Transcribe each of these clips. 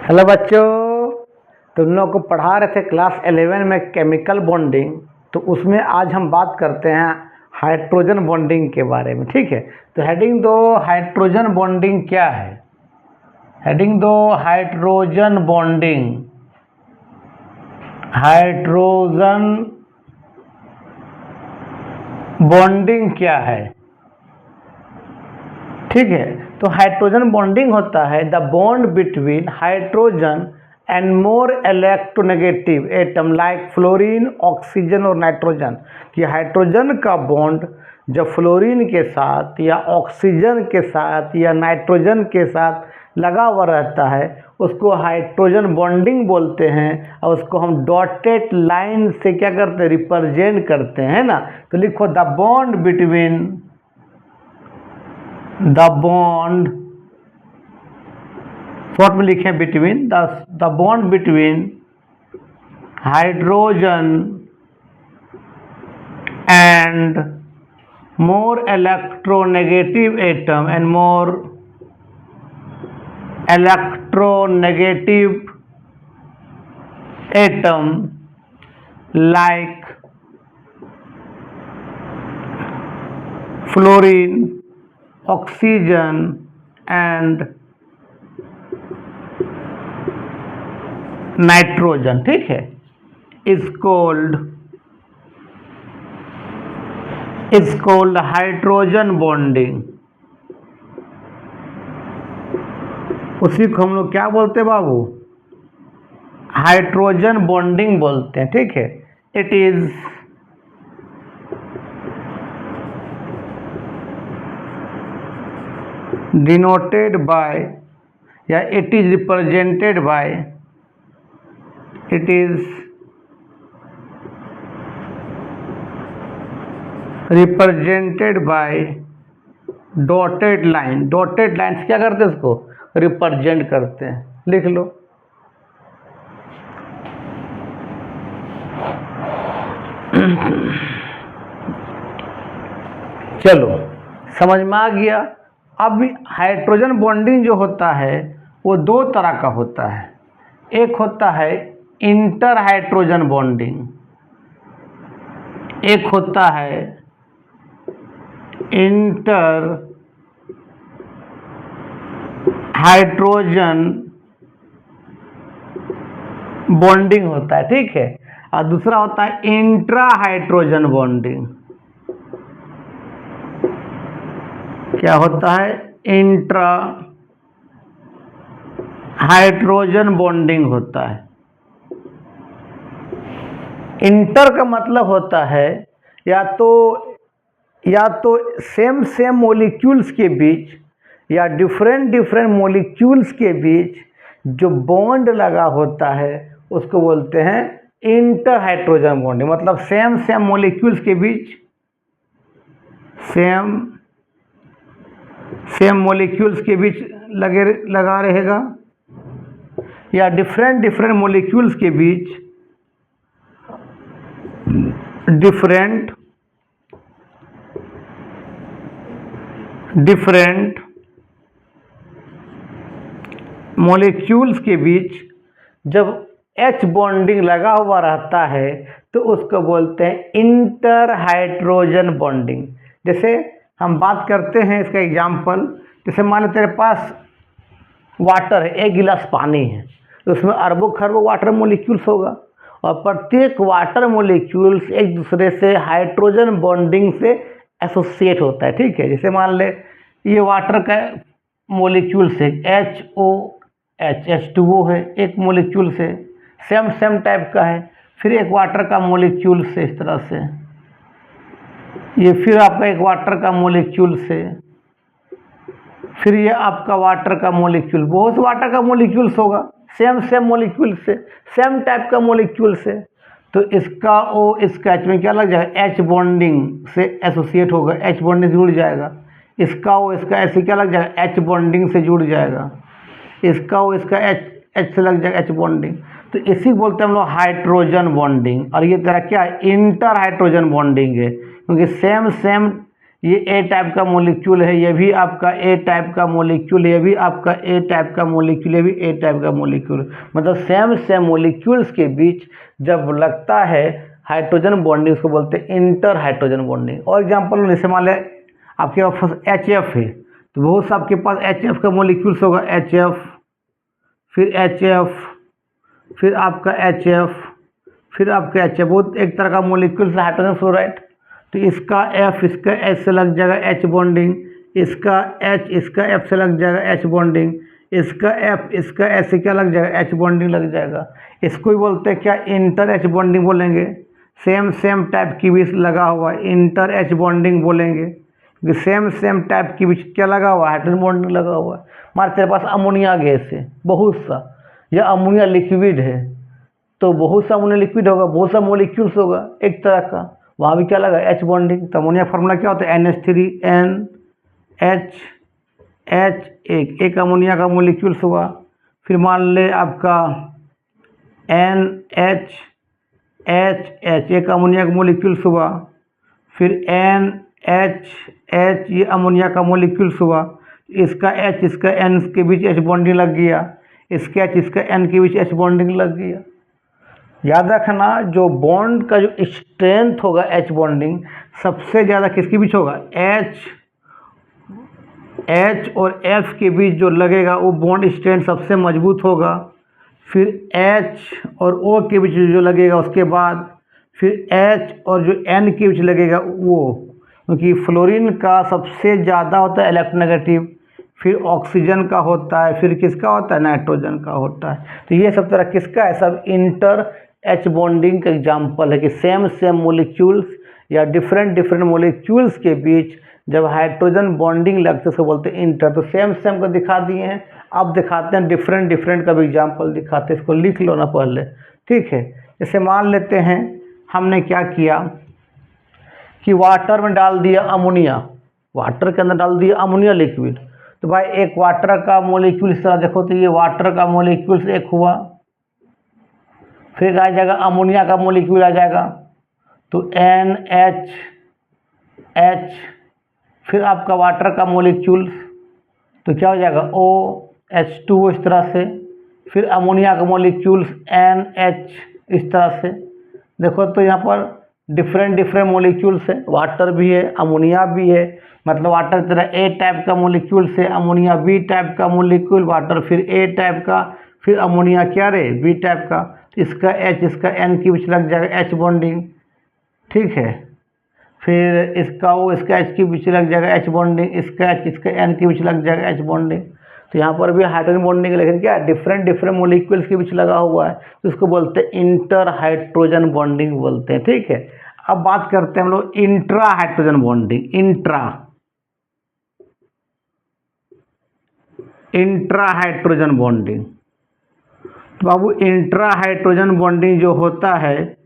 Hello बच्चों, तुम लोग को पढ़ा रहे थे क्लास 11 में केमिकल बॉन्डिंग। तो उसमें आज हम बात करते हैं हाइड्रोजन बॉन्डिंग के बारे में। ठीक है, तो हेडिंग दो, हाइड्रोजन बॉन्डिंग क्या है। हेडिंग दो, हाइड्रोजन बॉन्डिंग। हाइड्रोजन बॉन्डिंग क्या है। ठीक है, तो हाइड्रोजन बॉन्डिंग होता है the bond between hydrogen and more electronegative atom like fluorine, oxygen और नाइट्रोजन। कि हाइड्रोजन का बॉन्ड जब फ्लोरीन के साथ या ऑक्सीजन के साथ या नाइट्रोजन के साथ लगा हुआ रहता है उसको हाइड्रोजन बॉन्डिंग बोलते हैं। और उसको हम डॉटेड लाइन से क्या करते हैं, रिप्रेजेंट करते हैं ना। तो लिखो the bond between the bond, short में लिखे between the bond between hydrogen and more electronegative atom and more electronegative atom like fluorine, oxygen and nitrogen. ठीक है, इज कॉल्ड हाइड्रोजन बॉन्डिंग। उसी को हम लोग क्या बोलते हैं बाबू, हाइड्रोजन बॉन्डिंग बोलते हैं। ठीक है, इट इज denoted by या it is represented by, it is represented by dotted line। dotted line क्या करते हैं, उसको रिप्रेजेंट करते हैं। लिख लो। चलो, समझ में आ गया। अब हाइड्रोजन बॉन्डिंग जो होता है वो दो तरह का होता है। एक होता है इंटर हाइड्रोजन बॉन्डिंग, एक होता है इंटर हाइड्रोजन बॉन्डिंग होता है। ठीक है, और दूसरा होता है इंट्रा हाइड्रोजन बॉन्डिंग। क्या होता है, इंट्रा हाइड्रोजन बॉन्डिंग होता है। इंटर का मतलब होता है या तो सेम मॉलिक्यूल्स के बीच या डिफरेंट मॉलिक्यूल्स के बीच जो बॉन्ड लगा होता है उसको बोलते हैं इंटर हाइड्रोजन बॉन्डिंग। मतलब सेम मॉलिक्यूल्स के बीच सेम मॉलिक्यूल्स के बीच लगा रहेगा या डिफरेंट मॉलिक्यूल्स के बीच डिफरेंट मॉलिक्यूल्स के बीच जब H बॉन्डिंग लगा हुआ रहता है तो उसको बोलते हैं इंटर हाइड्रोजन बॉन्डिंग। जैसे हम बात करते हैं इसका एग्जाम्पल, जैसे मान लो तेरे पास वाटर है, एक गिलास पानी है, तो उसमें अरबों खरबों वाटर मॉलिक्यूल्स होगा और प्रत्येक वाटर मॉलिक्यूल्स एक दूसरे से हाइड्रोजन बॉन्डिंग से एसोसिएट होता है। ठीक है, जैसे मान ले ये वाटर का मॉलिक्यूल से H2O है, एक मॉलिक्यूल से सेम टाइप का है। फिर एक वाटर का मॉलिक्यूल से इस तरह से, ये फिर आपका एक वाटर का मॉलिक्यूल से, फिर ये आपका वाटर का मॉलिक्यूल, बहुत से वाटर का मॉलिक्यूल्स होगा सेम मॉलिक्यूल से, सेम टाइप का मॉलिक्यूल से। तो इसका O इसका H में क्या लग जाएगा, H बॉन्डिंग से एसोसिएट होगा, H बॉन्डिंग से जुड़ जाएगा। इसका O इसका ऐसे क्या लग जाएगा, H बॉन्डिंग से जुड़ जाएगा। इसका O इसका H से लग जाएगा, H बॉन्डिंग। तो इसी बोलते हैं हम लोग हाइड्रोजन बॉन्डिंग। और ये तेरा क्या है, इंटर हाइड्रोजन बॉन्डिंग है, क्योंकि सेम ये ए टाइप का मॉलिक्यूल है, ये भी आपका ए टाइप का मॉलिक्यूल है, ये भी आपका ए टाइप का मॉलिक्यूल, ये भी ए टाइप का मॉलिक्यूल। मतलब सेम सेम मॉलिक्यूल्स के बीच जब लगता है हाइड्रोजन बॉन्डिंग, उसको बोलते हैं इंटर हाइड्रोजन बॉन्डिंग। और एग्जाम्पल जैसे मान लें आपके पास HF है, तो बहुत सा आपके पास HF का मॉलिक्यूल्स होगा, HF, फिर HF, फिर आपका HF, फिर आपका HF, बहुत एक तरह का मॉलिक्यूल्स है हाइड्रोजन फ्लोराइड। तो इसका F इसका H से लग जाएगा H बॉन्डिंग, इसका H इसका F से लग जाएगा H बॉन्डिंग, इसका F इसका H से क्या लग जाएगा, H बॉन्डिंग लग जाएगा। इसको ही बोलते हैं क्या, इंटर H बॉन्डिंग बोलेंगे। सेम सेम टाइप की बीच लगा हुआ इंटर H बॉन्डिंग बोलेंगे, क्योंकि सेम सेम टाइप की बीच क्या लगा हुआ, हाइड्रोजन बॉन्डिंग लगा हुआ है। मान तेरे पास अमोनिया गैस है बहुत सा, या अमोनिया लिक्विड है, तो बहुत सा अमोनिया लिक्विड होगा, बहुत सा मॉलिक्यूल्स होगा एक तरह का, वहाँ भी क्या लगा H बॉन्डिंग। तो अमोनिया फार्मूला क्या होता है, NH3NH, एक अमोनिया का मॉलिक्यूल्स हुआ। फिर मान ले आपका NH, एक अमोनिया का मॉलिक्यूल्स हुआ। फिर NH, ये अमोनिया का मॉलिक्यूल्स हुआ। इसका H इसका N के बीच H बॉन्डिंग लग गया, इसके H इसका N के बीच H बॉन्डिंग लग गया। याद रखना, जो बॉन्ड का जो स्ट्रेंथ होगा H बॉन्डिंग, सबसे ज़्यादा किसके बीच होगा, H और F के बीच जो लगेगा वो बॉन्ड स्ट्रेंथ सबसे मजबूत होगा। फिर H और O के बीच जो लगेगा उसके बाद, फिर H और जो N के बीच लगेगा वो, क्योंकि फ्लोरीन का सबसे ज़्यादा होता है इलेक्ट्रोनेगेटिव, फिर ऑक्सीजन का होता है, फिर किसका होता है, नाइट्रोजन का होता है। तो ये सब तरह किसका है, सब इंटर H बॉन्डिंग का एग्जाम्पल है कि सेम सेम मॉलिक्यूल्स या डिफरेंट डिफरेंट मॉलिक्यूल्स के बीच जब हाइड्रोजन बॉन्डिंग लगते हैं उसको बोलते हैं इंटर। तो सेम सेम को दिखा दिए हैं, अब दिखाते हैं डिफरेंट डिफरेंट का भी एग्जाम्पल दिखाते हैं, इसको लिख लो ना पहले, ठीक है। जैसे मान लेते हैं हमने क्या किया कि वाटर में डाल दिया अमोनिया, वाटर के अंदर डाल दिया अमोनिया लिक्विड। तो भाई एक वाटर का मॉलिक्यूल इस तरह देखो, तो ये वाटर का मॉलिक्यूल एक हुआ, फिर आ जाएगा अमोनिया का मॉलिक्यूल आ जाएगा, तो NH, फिर आपका वाटर का मॉलिक्यूल, तो क्या हो जाएगा OH2 इस तरह से, फिर अमोनिया का मॉलिक्यूल्स NH इस तरह से। देखो तो यहाँ पर डिफरेंट डिफरेंट मॉलिक्यूल्स है, वाटर भी है अमोनिया भी है, मतलब वाटर की तरह A टाइप का मॉलिक्यूल से, अमोनिया B टाइप का मॉलिक्यूल, वाटर फिर A टाइप का, फिर अमोनिया क्या रे B टाइप का। इसका H इसका N के बीच लग जाएगा H बॉन्डिंग, ठीक है। फिर इसका O इसका H के बीच लग जाएगा H बॉन्डिंग, इसका H इसका N के बीच लग जाएगा H बॉन्डिंग। तो यहाँ पर भी हाइड्रोजन बॉन्डिंग है, लेकिन क्या डिफरेंट डिफरेंट मॉलिक्यूल्स के बीच लगा हुआ है, तो इसको बोलते हैं इंटर हाइड्रोजन बॉन्डिंग बोलते हैं, ठीक है। अब बात करते हैं हम लोग intra hydrogen bonding. Intra hydrogen bonding, तो बाबू इंट्रा हाइड्रोजन बॉन्डिंग जो होता है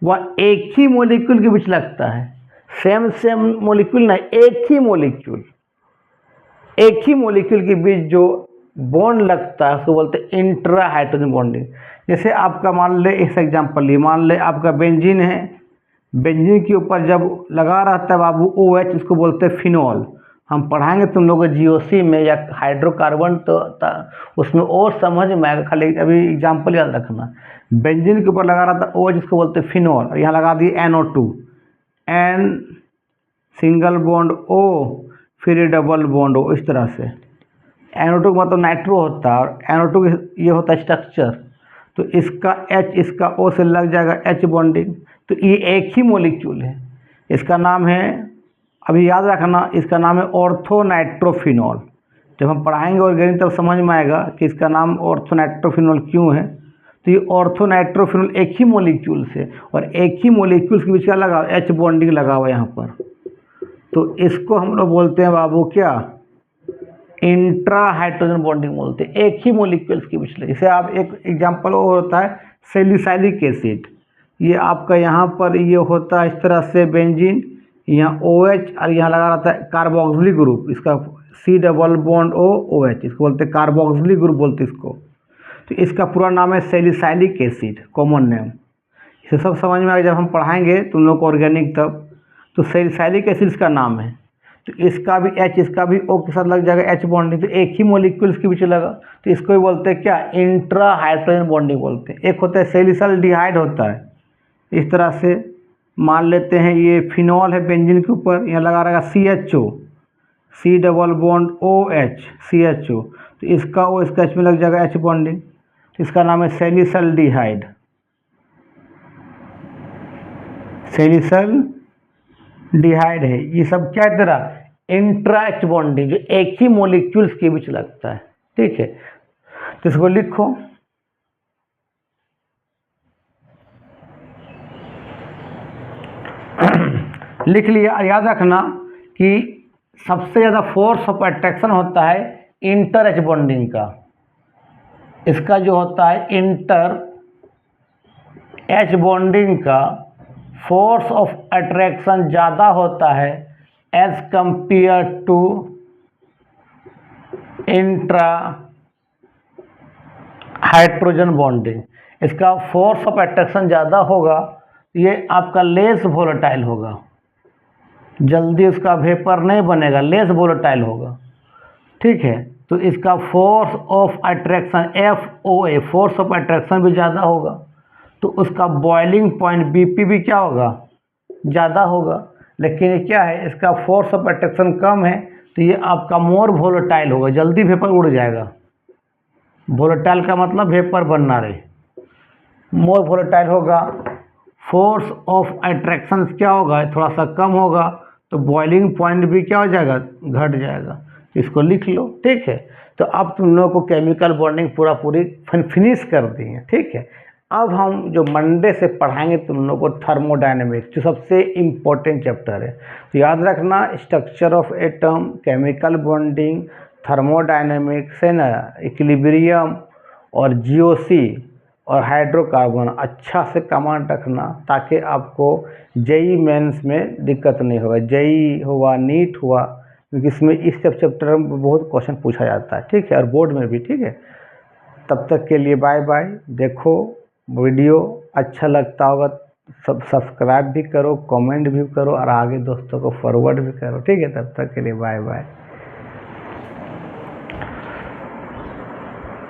वह एक ही मॉलिक्यूल के बीच लगता है, सेम सेम मॉलिक्यूल ना, एक ही मॉलिक्यूल के बीच जो बॉन्ड लगता है उसको बोलते हैं इंट्रा हाइड्रोजन बॉन्डिंग। जैसे आपका मान ले इस एग्जांपल लिए, मान ले आपका बेंजीन है, बेंजीन के ऊपर जब लगा रहता है बाबू OH, उसको बोलते हैं फिनॉल। हम पढ़ाएंगे तुम लोग GOC में या हाइड्रोकार्बन, तो उसमें और समझ में आएगा, खाली अभी एग्जांपल याद रखना। बेंजीन के ऊपर लगा रहा था OH, उसको बोलते हैं फिनॉल, और यहाँ लगा दिए NO2, N single bond O, फिर डबल बॉन्ड O, इस तरह से। NO2 का मतलब नाइट्रो होता है, और NO2 ये होता है स्ट्रक्चर, तो इसका H इसका O से लग जाएगा H बॉन्डिंग। तो ये एक ही मॉलिक्यूल है, इसका नाम है, अभी याद रखना, इसका नाम है ऑर्थोनाइट्रोफिनॉल। जब हम पढ़ाएंगे ऑर्गेनिक तब समझ में आएगा कि इसका नाम ऑर्थोनाइट्रोफिनॉल क्यों है। तो ये ऑर्थोनाइट्रोफिनॉल एक ही मॉलिक्यूल से, और एक ही मॉलिक्यूल के बीच क्या लगा, H बॉन्डिंग लगा हुआ यहाँ पर, तो इसको हम लोग बोलते हैं बाबू क्या, इंट्रा हाइड्रोजन बॉन्डिंग बोलते हैं, एक ही मॉलिक्यूल्स के बीच। जैसे आप एक एग्जांपल और होता है सैलिसाइलिक एसिड, ये आपका यहाँ पर ये होता है इस तरह से बेंजीन, यहाँ OH, और यहाँ लगा रहता है कार्बोक्सिलिक ग्रुप, इसका C डबल बॉन्ड OH, इसको बोलते हैं कार्बोक्सिलिक ग्रुप बोलते हैं इसको। तो इसका पूरा नाम है सैलिसाइलिक एसिड, कॉमन नेम। इसे सब समझ में आएगा जब हम पढ़ाएंगे तुम लोग को ऑर्गेनिक तब। तो सैलिसाइलिक एसिड का नाम है। तो इसका भी H, इसका भी O के साथ लग जाएगा H बॉन्डिंग, तो एक ही मोलिक्यूल्स के बीच लगा, तो इसको भी बोलते हैं क्या, इंट्रा हाइड्रोजन बॉन्डिंग बोलते हैं। एक होता है सैलिसाइल्डिहाइड होता है, इस तरह से मान लेते हैं ये फिनॉल है बेंजीन के ऊपर, यहाँ लगा रहेगा CHO, C double bond OH CHO, तो इसका O इसका H में लग जाएगा H बॉन्डिंग, तो इसका नाम है सैलिसाइल्डिहाइड। सैलिसाइल्डिहाइड है, ये सब क्या तरह इंट्रा H बॉन्डिंग, जो एक ही मोलिक्यूल्स के बीच लगता है, ठीक है। तो इसको लिखो, लिख लिया। याद रखना कि सबसे ज़्यादा फोर्स ऑफ अट्रैक्शन होता है इंटर एच बॉन्डिंग का, इसका जो होता है इंटर एच बॉन्डिंग का फोर्स ऑफ अट्रैक्शन ज़्यादा होता है as compare to intra hydrogen bonding. इसका फोर्स ऑफ अट्रैक्शन ज़्यादा होगा, ये आपका लेस वोलेटाइल होगा, जल्दी उसका वेपर नहीं बनेगा, लेस वोलेटाइल होगा, ठीक है। तो इसका force of attraction FOA, force of attraction भी ज़्यादा होगा, तो उसका बॉइलिंग पॉइंट BP भी क्या होगा, ज़्यादा होगा। लेकिन ये क्या है, इसका फोर्स ऑफ अट्रैक्शन कम है, तो ये आपका मोर वोलेटाइल होगा, जल्दी वेपर उड़ जाएगा। वोलेटाइल का मतलब वेपर बनना रहे, मोर वोलेटाइल होगा। फोर्स ऑफ अट्रैक्शन क्या होगा, थोड़ा सा कम होगा, तो बॉइलिंग पॉइंट भी क्या हो जाएगा, घट जाएगा। इसको लिख लो, ठीक है। तो अब तुम लोगों को केमिकल बॉन्डिंग पूरी फिनिश कर दी है, ठीक है। अब हम जो मंडे से पढ़ाएंगे तुम लोगों को थर्मोडायनेमिक्स, जो सबसे इम्पोर्टेंट चैप्टर है। तो याद रखना, structure of atom, chemical bonding, thermodynamics है ना, इक्विलिब्रियम और GOC और हाइड्रोकार्बन अच्छा से कमांड रखना, ताकि आपको JEE मेंस में दिक्कत नहीं होगा। JEE हुआ, नीट हुआ, क्योंकि इसमें इस सब चैप्टर में बहुत क्वेश्चन पूछा जाता है, ठीक है, और बोर्ड में भी, ठीक है। तब तक के लिए बाय बाय। देखो वीडियो अच्छा लगता होगा सब सब्सक्राइब भी करो, कमेंट भी करो और आगे दोस्तों को फॉरवर्ड भी करो, ठीक है। तब तक के लिए बाय बाय।